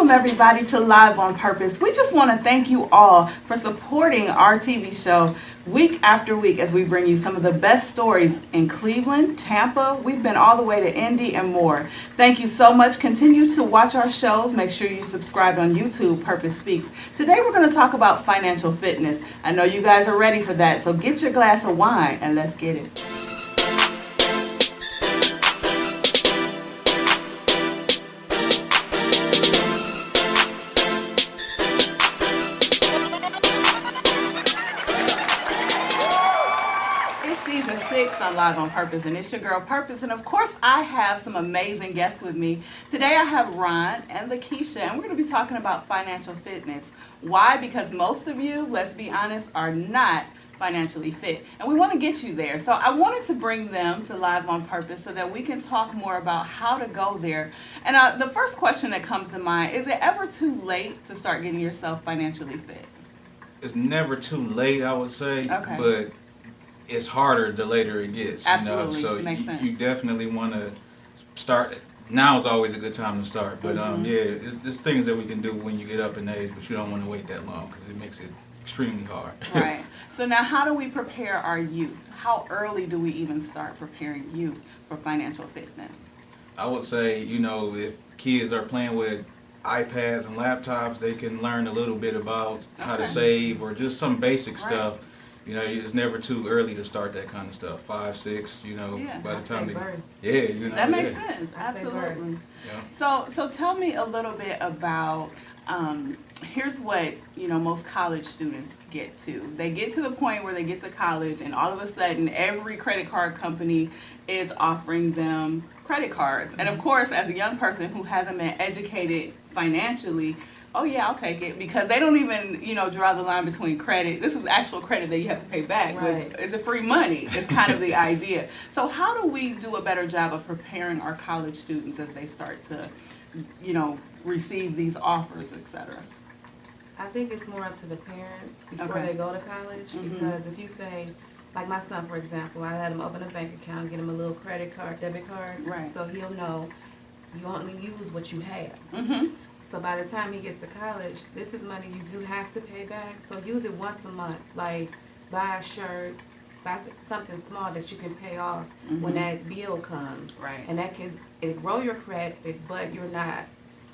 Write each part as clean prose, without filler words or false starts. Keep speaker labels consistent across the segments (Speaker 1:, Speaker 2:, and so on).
Speaker 1: Welcome everybody to Live on Purpose. We just want to thank you all for supporting our TV show week after week as we bring you some of the best stories in Cleveland, Tampa. We've been all the way to Indy and more. Thank you so much. Continue to watch our shows. Make sure you subscribe on YouTube, Purpose Speaks. Today we're going to talk about financial fitness. I know you guys are ready for that, so get your glass of wine and let's get it. Season 6 on Live on Purpose, and it's your girl Purpose, and of course I have some amazing guests with me. Today I have Ron and Lakeisha, and we're going to be talking about financial fitness. Why? Because most of you, let's be honest, are not financially fit, and we want to get you there. So I wanted to bring them to Live on Purpose so that we can talk more about how to go there. And the first question that comes to mind, is it ever too late to start getting yourself financially fit?
Speaker 2: It's never too late, I would say,
Speaker 1: Okay.
Speaker 2: but it's harder the later it gets.
Speaker 1: Absolutely.
Speaker 2: So
Speaker 1: Makes sense.
Speaker 2: you definitely want to start. Now is always a good time to start, but yeah, there's things that we can do when you get up in age, but you don't want to wait that long because it makes it extremely hard.
Speaker 1: Right. So now how do we prepare our youth? How early do we even start preparing youth for financial fitness?
Speaker 2: I would say, if kids are playing with iPads and laptops, they can learn a little bit about how to save or just some basic stuff. It's never too early to start that kind of stuff. 5, 6, by the time
Speaker 1: that makes sense. Absolutely.
Speaker 2: Yeah.
Speaker 1: So tell me a little bit about here's what most college students get to. They get to the point where they get to college, and all of a sudden, every credit card company is offering them credit cards. And of course, as a young person who hasn't been educated financially, oh yeah, I'll take it, because they don't even, draw the line between credit. This is actual credit that you have to pay back.
Speaker 3: Right.
Speaker 1: But it's a free money. It's kind of the idea. So how do we do a better job of preparing our college students as they start to, receive these offers, etc.?
Speaker 3: I think it's more up to the parents before
Speaker 1: Okay.
Speaker 3: they go to college, because if you say, like my son, for example, I had him open a bank account, get him a little credit card, debit card,
Speaker 1: Right.
Speaker 3: so he'll know you only use what you have.
Speaker 1: Mm-hmm.
Speaker 3: So by the time he gets to college, this is money you do have to pay back. So use it once a month, like buy a shirt, buy something small that you can pay off when that bill comes.
Speaker 1: Right.
Speaker 3: And that can grow your credit, but you're not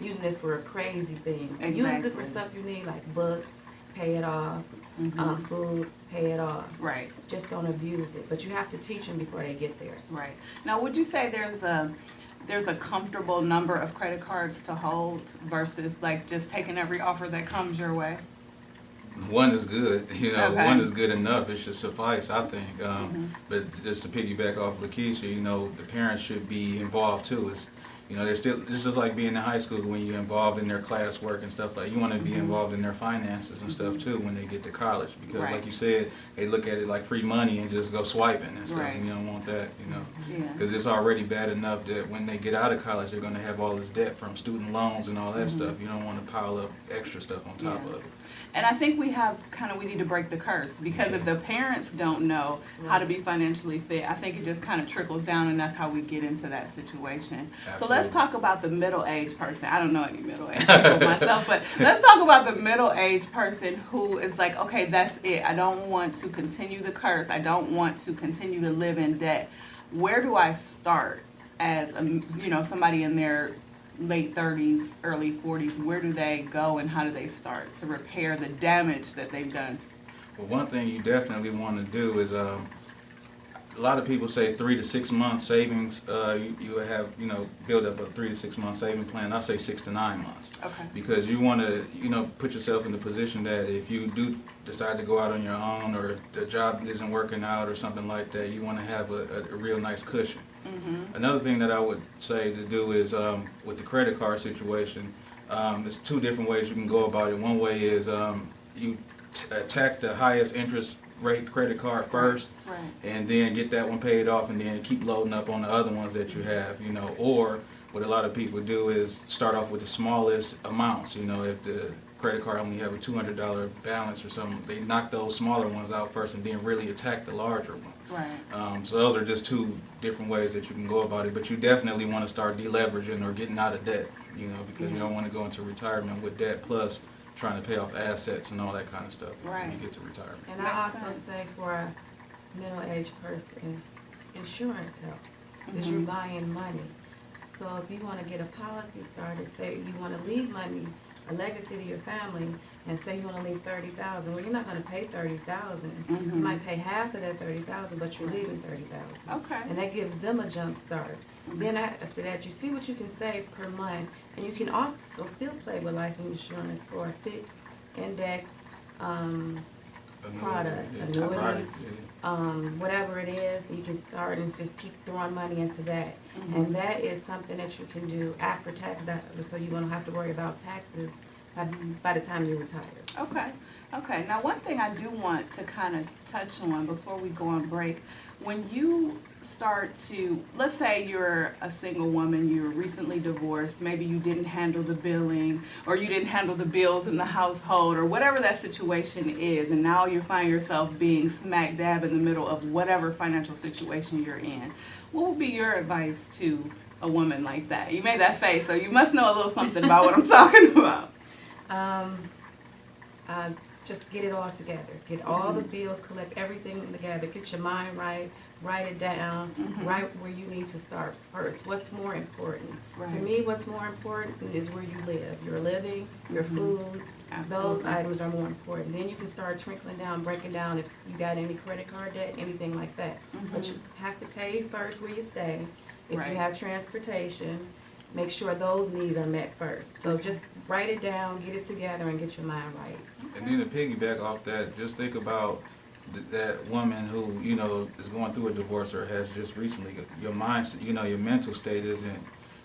Speaker 3: using it for crazy things. Use it for
Speaker 1: Exactly.
Speaker 3: stuff you need, like books, pay it off, food, pay it off.
Speaker 1: Right.
Speaker 3: Just don't abuse it. But you have to teach them before they get there.
Speaker 1: Right. Now, would you say there's a comfortable number of credit cards to hold versus like just taking every offer that comes your way?
Speaker 2: One is good,
Speaker 1: Okay.
Speaker 2: one is good enough. It should suffice, I think. But just to piggyback off Lakeisha, the parents should be involved too. This is like being in high school when you're involved in their classwork and stuff like. You want to be involved in their finances and stuff too when they get to college, because
Speaker 1: Right.
Speaker 2: like you said, they look at it like free money and just go swiping and stuff.
Speaker 1: Right.
Speaker 2: And you don't want that,
Speaker 1: Yeah.
Speaker 2: because it's already bad enough that when they get out of college, they're going to have all this debt from student loans and all that stuff. You don't want to pile up extra stuff on top of it.
Speaker 1: And I think we need to break the curse, because if the parents don't know how to be financially fit, I think it just kind of trickles down, and that's how we get into that situation. So let's talk about the middle-aged person. I don't know any middle-aged people myself, but let's talk about the middle-aged person who is like, okay, that's it. I don't want to continue the curse. I don't want to continue to live in debt. Where do I start as somebody in their late 30s, early 40s? Where do they go and how do they start to repair the damage that they've done?
Speaker 2: Well, one thing you definitely want to do is, a lot of people say 3 to 6 months savings. You have, build up a 3 to 6 month saving plan. I say 6 to 9 months.
Speaker 1: Okay.
Speaker 2: Because you want to, put yourself in the position that if you do decide to go out on your own, or the job isn't working out or something like that, you want to have a real nice cushion. Another thing that I would say to do is, with the credit card situation, there's 2 different ways you can go about it. One way is you attack the highest interest rate credit card first,
Speaker 1: Right.
Speaker 2: and then get that one paid off, and then keep loading up on the other ones that you have. Or what a lot of people do is start off with the smallest amounts. If the credit card only have a $200 balance or something, they knock those smaller ones out first and then really attack the larger one.
Speaker 1: Right.
Speaker 2: So those are just 2 different ways that you can go about it, but you definitely want to start deleveraging or getting out of debt. you know, because you don't want to go into retirement with debt plus trying to pay off assets and all that kind of stuff when you get to retirement.
Speaker 3: And I also say for a middle-aged person, insurance helps because you're buying money. So if you want to get a policy started, say you want to leave money, a legacy to your family, and say you want to leave $30,000, well, you're not going to pay $30,000. You might pay half of that $30,000, but you're leaving $30,000.
Speaker 1: Okay.
Speaker 3: And that gives them a jump start. Then after that, you see what you can save per month, and you can also still play with life insurance for a fixed index product, annuity, whatever it is. You can start and just keep throwing money into that, and that is something that you can do after tax, so you won't have to worry about taxes by the time you retire.
Speaker 1: Okay. Okay. Now, one thing I do want to kind of touch on before we go on break, when you start to, let's say you're a single woman, you're recently divorced, maybe you didn't handle the billing, or you didn't handle the bills in the household, or whatever that situation is, and now you find yourself being smack dab in the middle of whatever financial situation you're in. What would be your advice to a woman like that? You made that face, so you must know a little something about what I'm talking about.
Speaker 3: Just get it all together. Get all the bills, collect everything together. Get your mind right. Write it down. Write where you need to start first. What's more important? To me, what's more important is where you live. Your living, your food. Those items are more important. Then you can start trickling down, breaking down if you got any credit card debt, anything like that. But you have to pay first where you stay. If you have transportation, make sure those needs are met first. So just write it down, get it together, and get your mind right.
Speaker 2: And then to piggyback off that, just think about that woman who, you know, is going through a divorce or has just recently, your mind, you know, your mental state isn't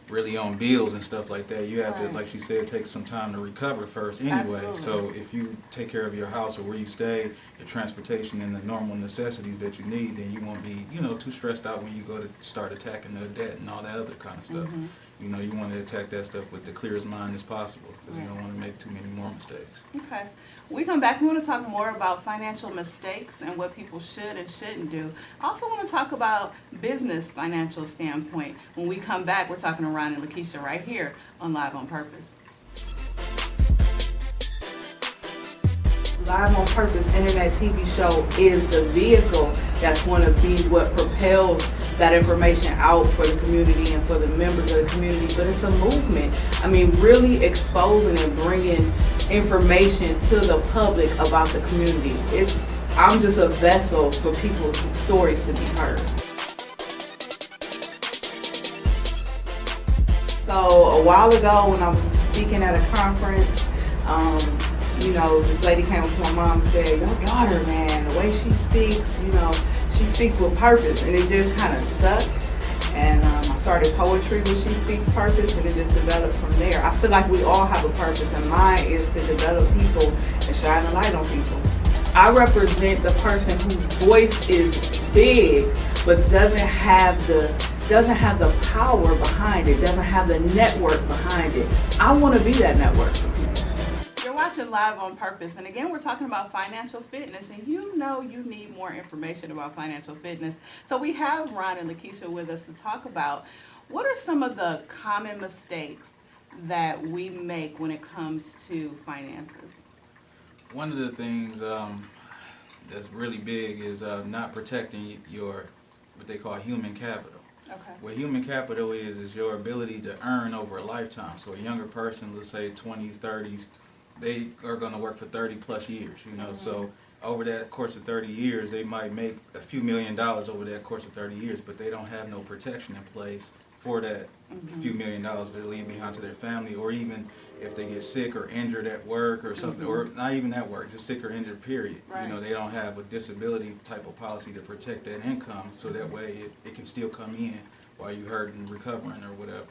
Speaker 2: really on bills and stuff like that. You have to, like she said, take some time to recover first anyway.
Speaker 1: Absolutely.
Speaker 2: So if you take care of your house or where you stay, your transportation and the normal necessities that you need, then you won't be, you know, too stressed out when you go to start attacking the debt and all that other kind of stuff. You know, you want to attack that stuff with the clearest mind as possible because you don't want to make too many more mistakes.
Speaker 1: Okay. When we come back, we want to talk more about financial mistakes and what people should and shouldn't do. I also want to talk about business financial standpoint. When we come back, we're talking to Ronnie Lakeisha right here on Live on Purpose. Live on Purpose Internet TV show is the vehicle that's going to be what propels that information out for the community and for the members of the community, but it's a movement. I mean, really exposing and bringing information to the public about the community. I'm just a vessel for people's stories to be heard. So a while ago when I was speaking at a conference, you know, this lady came up to my mom and said, "Your daughter, man, the way she speaks, you know, she speaks with purpose," and it just kind of stuck. And I started poetry when she speaks purpose, and it just developed from there. I feel like we all have a purpose, and mine is to develop people and shine a light on people. I represent the person whose voice is big, but doesn't have the power behind it, doesn't have the network behind it. I want to be that network for people. You're watching Live on Purpose, and again, we're talking about financial fitness, and you know you need more information about financial fitness. So we have Ron and Lakeisha with us to talk about what are some of the common mistakes that we make when it comes to finances.
Speaker 2: One of the things that's really big is not protecting your, what they call human capital.
Speaker 1: Okay.
Speaker 2: What human capital is your ability to earn over a lifetime. So a younger person, let's say 20s, 30s, they are going to work for 30 plus years, you know. So over that course of 30 years, they might make a few $1 million over that course of 30 years, but they don't have no protection in place for that few $1 million they leave behind to their family, or even if they get sick or injured at work or something, or not even at work, just sick or injured, period.
Speaker 1: Right.
Speaker 2: You know, they don't have a disability type of policy to protect that income, so that way it can still come in while you're hurting, recovering, or whatever.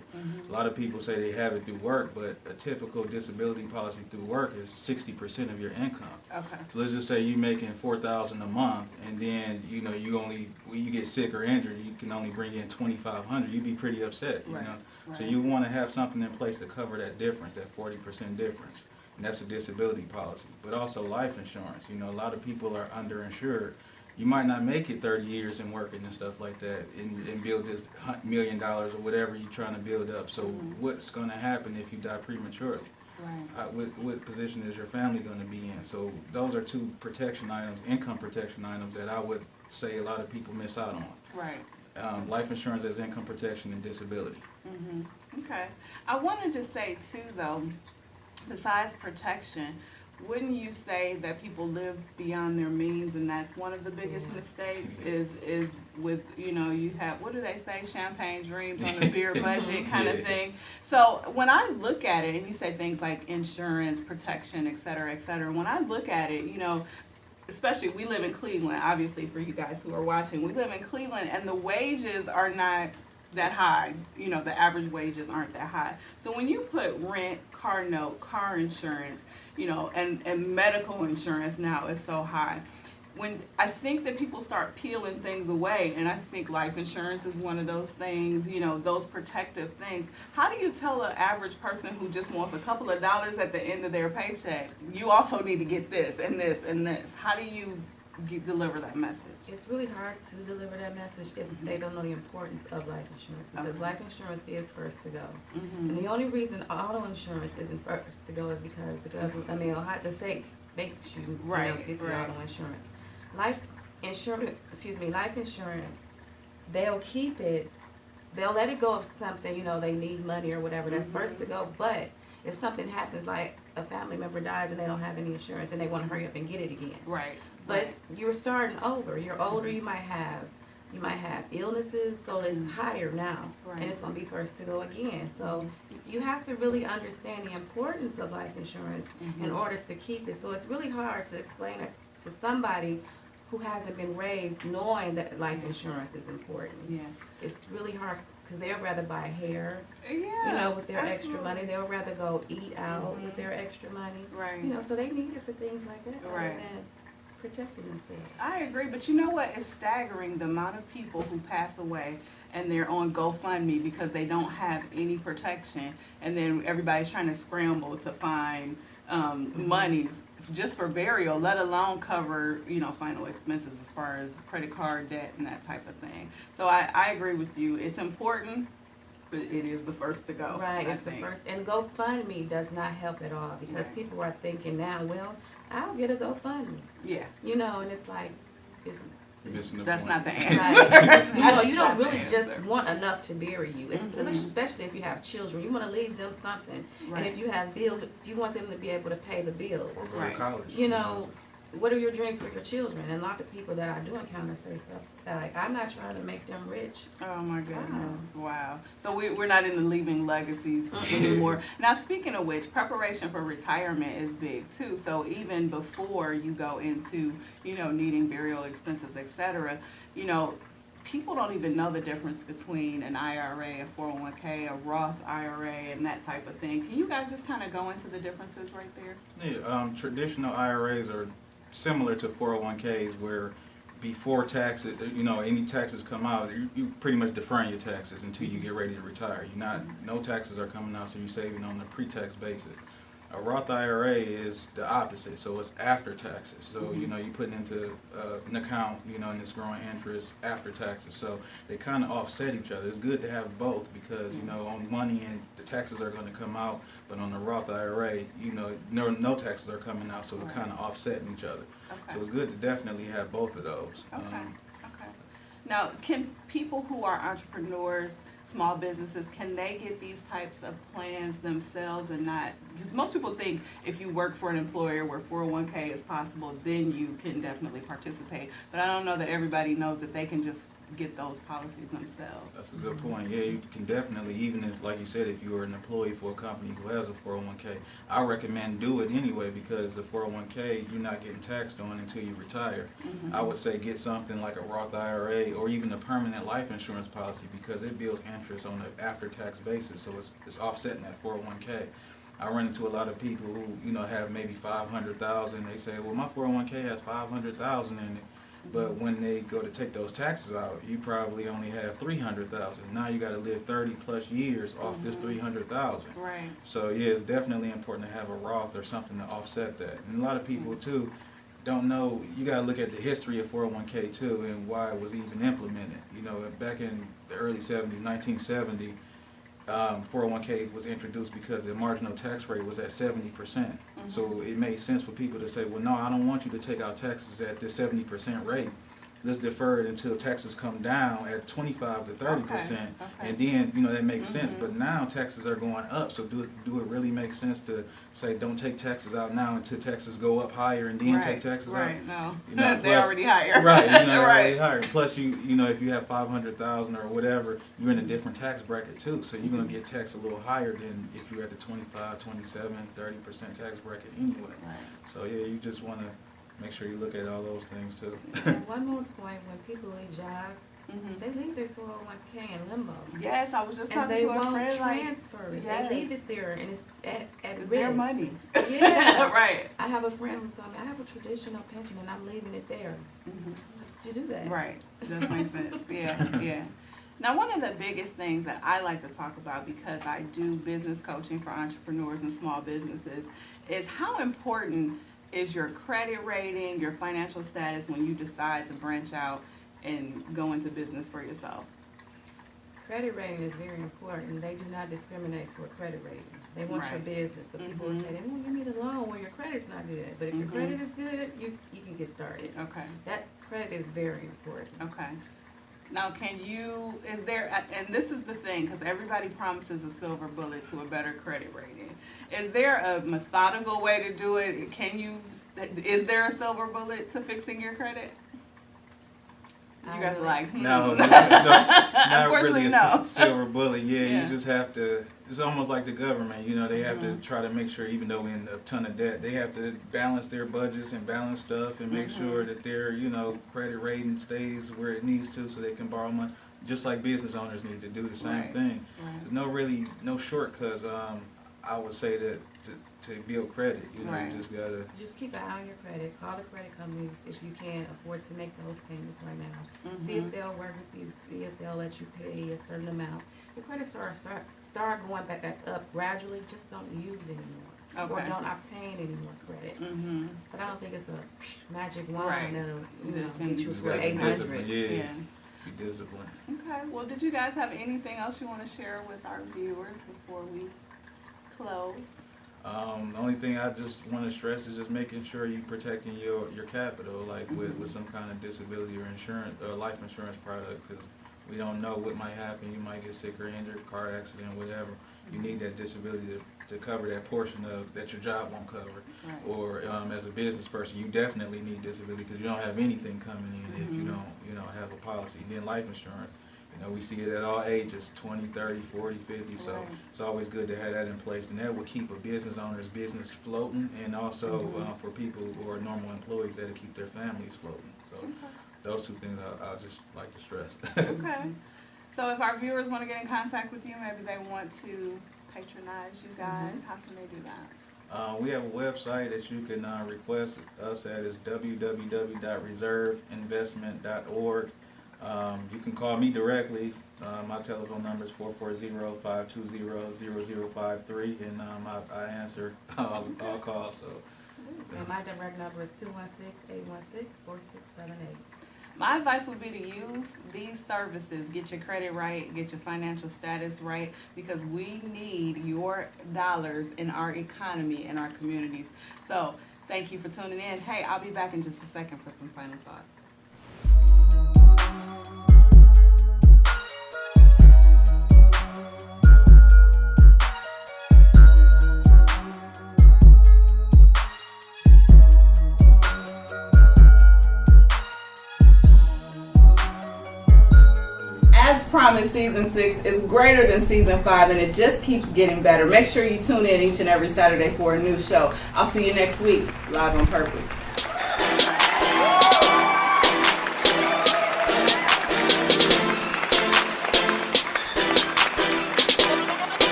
Speaker 2: A lot of people say they have it through work, but a typical disability policy through work is 60% of your income.
Speaker 1: Okay.
Speaker 2: So let's just say you're making $4,000 a month, and then you know when you get sick or injured, you can only bring in $2,500. You'd be pretty upset, you know. Right. So you want to have something in place to cover that difference, that 40% difference, and that's a disability policy. But also life insurance. You know, a lot of people are underinsured. you might not make it 30 years in working and stuff like that, and build this $1 million or whatever you're trying to build up. So what's going to happen if you die prematurely?
Speaker 1: Right.
Speaker 2: What position is your family going to be in? So those are two protection items, income protection items, that I would say a lot of people miss out on.
Speaker 1: Right.
Speaker 2: Life insurance as income protection and disability.
Speaker 1: Okay. I wanted to say too, though, besides protection, wouldn't you say that people live beyond their means, and that's one of the biggest mistakes is with, you know, you have, what do they say, champagne dreams on a beer budget kind of thing. So when I look at it, and you say things like insurance, protection, et cetera, when I look at it, you know, especially we live in Cleveland, obviously for you guys who are watching, we live in Cleveland, and the wages are not that high. You know, the average wages aren't that high. So when you put rent, car note, car insurance, you know, and medical insurance now is so high. When I think that people start peeling things away, and I think life insurance is one of those things, you know, those protective things. How do you tell an average person who just wants a couple of dollars at the end of their paycheck, you also need to get this and this and this? How do you deliver that message?
Speaker 3: It's really hard to deliver that message if they don't know the importance of life insurance, because life insurance is first to go. And the only reason auto insurance isn't first to go is because the government, I mean, the state makes you, get the auto insurance. Life insurance, they'll keep it, they'll let it go if something, you know, they need money or whatever, that's first to go. But if something happens, like a family member dies and they don't have any insurance and they want to hurry up and get it again.
Speaker 1: Right.
Speaker 3: But you're starting over. You're older, you might have illnesses, so it's higher now.
Speaker 1: Right.
Speaker 3: And it's going to be first to go again. So you have to really understand the importance of life insurance in order to keep it. So it's really hard to explain it to somebody who hasn't been raised knowing that life insurance is important.
Speaker 1: Yeah.
Speaker 3: It's really hard because they'll rather buy hair,
Speaker 1: Yeah,
Speaker 3: you know, with their extra
Speaker 1: absolutely.
Speaker 3: money. They'll rather go eat out with their extra money.
Speaker 1: Right.
Speaker 3: You know, so they need it for things like that
Speaker 1: Right.
Speaker 3: other than protecting themselves.
Speaker 1: I agree, but you know what? It's staggering the amount of people who pass away and they're on GoFundMe because they don't have any protection, and then everybody's trying to scramble to find monies just for burial, let alone cover, you know, final expenses as far as credit card debt and that type of thing. So I agree with you. It's important, but it is the first to go.
Speaker 3: Right,
Speaker 1: I
Speaker 3: it's the
Speaker 1: think.
Speaker 3: first. And GoFundMe does not help at all because people are thinking now, well, I'll get a GoFundMe.
Speaker 1: Yeah.
Speaker 3: You know, and it's like, it's,
Speaker 2: You're missing the
Speaker 1: That's
Speaker 2: point.
Speaker 1: not the
Speaker 3: right.
Speaker 1: answer.
Speaker 3: You know, you
Speaker 1: That's
Speaker 3: don't
Speaker 1: not the
Speaker 3: really just
Speaker 1: answer.
Speaker 3: want enough to bury you, especially if you have children. You want to leave them something.
Speaker 1: Right.
Speaker 3: And if you have bills, you want them to be able to pay the bills.
Speaker 2: Or go
Speaker 1: Right.
Speaker 2: to college.
Speaker 3: You know, what are your dreams for your children? And a lot of people that I do encounter say stuff that like, I'm not trying to make them rich.
Speaker 1: Oh my goodness, wow. So we're not into leaving legacies anymore. Now, speaking of which, preparation for retirement is big too. So even before you go into, you know, needing burial expenses, et cetera, you know, people don't even know the difference between an IRA, a 401k, a Roth IRA, and that type of thing. Can you guys just kind of go into the differences right there?
Speaker 2: Yeah, traditional IRAs are similar to 401ks, where before taxes, you know, any taxes come out, you pretty much deferring your taxes until you get ready to retire. No taxes are coming out, so you're saving on a pre-tax basis. A Roth IRA is the opposite, so it's after taxes. So, you know, you put it into an account, you know, and it's growing interest after taxes. So they kind of offset each other. It's good to have both because, you know, on money and the taxes are going to come out, but on the Roth IRA, you know, no taxes are coming out, so they're kind of offsetting each other.
Speaker 1: Okay.
Speaker 2: So it's good to definitely have both of those.
Speaker 1: Okay. Okay. Now, can people who are entrepreneurs, small businesses, can they get these types of plans themselves and not, because most people think if you work for an employer where 401k is possible, then you can definitely participate. But I don't know that everybody knows that they can just get those policies themselves.
Speaker 2: That's a good point. Yeah, you can definitely, even if, like you said, if you were an employee for a company who has a 401k, I recommend do it anyway because the 401k, you're not getting taxed on until you retire. I would say get something like a Roth IRA or even a permanent life insurance policy because it builds interest on an after-tax basis, so it's offsetting that 401k. I run into a lot of people who, you know, have maybe 500,000. They say, well, my 401k has 500,000 in it. But when they go to take those taxes out, you probably only have 300,000. Now you got to live 30 plus years off this 300,000.
Speaker 1: Right.
Speaker 2: So yeah, it's definitely important to have a Roth or something to offset that. And a lot of people too, don't know, you got to look at the history of 401k too and why it was even implemented. You know, back in the early 70s, 1970, 401k was introduced because the marginal tax rate was at 70%. So it made sense for people to say, well, no, I don't want you to take out taxes at this 70% rate. Let's defer it until taxes come down at 25 to 30%, and then, you know, that makes sense. But now taxes are going up, so do it really make sense to say don't take taxes out now until taxes go up higher and then take taxes out?
Speaker 1: Right, no,
Speaker 2: you know,
Speaker 1: they're already higher.
Speaker 2: Right, you know, they're already higher. Plus, you know, if you have 500,000 or whatever, you're in a different tax bracket too, so you're going to get taxed a little higher than if you're at the 25, 27, 30% tax bracket anyway.
Speaker 1: Right.
Speaker 2: So yeah, you just want to make sure you look at all those things too.
Speaker 3: And one more point, when people leave jobs, they leave their 401k in limbo.
Speaker 1: Yes, I was just
Speaker 3: And
Speaker 1: talking
Speaker 3: they
Speaker 1: to a
Speaker 3: won't
Speaker 1: friend,
Speaker 3: transfer it.
Speaker 1: Yes.
Speaker 3: They leave it there, and it's at
Speaker 1: it's
Speaker 3: risk.
Speaker 1: their money.
Speaker 3: Yeah.
Speaker 1: Right.
Speaker 3: I have a friend who told me, I have a traditional pension, and I'm leaving it there. Did you do that?
Speaker 1: Right, does make sense, yeah. Now, one of the biggest things that I like to talk about, because I do business coaching for entrepreneurs and small businesses, is how important is your credit rating, your financial status when you decide to branch out and go into business for yourself?
Speaker 3: Credit rating is very important. They do not discriminate for credit rating. They want your business, but people will say, they want you need a loan when your credit's not good. But if your credit is good, you can get started.
Speaker 1: Okay.
Speaker 3: That credit is very important.
Speaker 1: Okay. Now, is there, and this is the thing, because everybody promises a silver bullet to a better credit rating. Is there a methodical way to do it? Is there a silver bullet to fixing your credit? You guys are like,
Speaker 2: No, not
Speaker 1: Unfortunately,
Speaker 2: really a
Speaker 1: no.
Speaker 2: silver bullet.
Speaker 1: Yeah.
Speaker 2: You just have to, it's almost like the government, you know, they have to try to make sure, even though we're in a ton of debt, they have to balance their budgets and balance stuff and make sure that their, you know, credit rating stays where it needs to so they can borrow money. Just like business owners need to do the same thing. There's no shortcuts, I would say, that to build credit, you know, you just gotta.
Speaker 3: Just keep an eye on your credit. Call the credit company if you can't afford to make those payments right now. See if they'll work with you. See if they'll let you pay a certain amount. Your credit start going back up gradually. Just don't use anymore, or don't obtain any more credit. But I don't think it's a magic wand to get you to 800.
Speaker 2: Yeah. Be disciplined.
Speaker 1: Okay. Well, did you guys have anything else you want to share with our viewers before we close?
Speaker 2: The only thing I just want to stress is just making sure you're protecting your capital, like with some kind of disability or insurance, life insurance product, because we don't know what might happen. You might get sick or injured, car accident, whatever. You need that disability to cover that portion of that your job won't cover. Or as a business person, you definitely need disability because you don't have anything coming in if you don't, you know, have a policy. And then life insurance. You know, we see it at all ages, 20, 30, 40, 50, so it's always good to have that in place. And that will keep a business owner's business floating, and also for people who are normal employees, that'll keep their families floating. So those two things I'll just like to stress.
Speaker 1: Okay. So if our viewers want to get in contact with you, maybe they want to patronize you guys, how can they do that?
Speaker 2: We have a website that you can request us at. Is www.reserveinvestment.org. You can call me directly. My telephone number is 440-520-0053, and I answer all calls. So.
Speaker 3: And my direct number is 216-816-4678.
Speaker 1: My advice would be to use these services. Get your credit right, get your financial status right, because we need your dollars in our economy and our communities. So thank you for tuning in. Hey, I'll be back in just a second for some final thoughts. Promise Season 6 is greater than Season 5, and it just keeps getting better. Make sure you tune in each and every Saturday for a new show. I'll see you next week, live on purpose.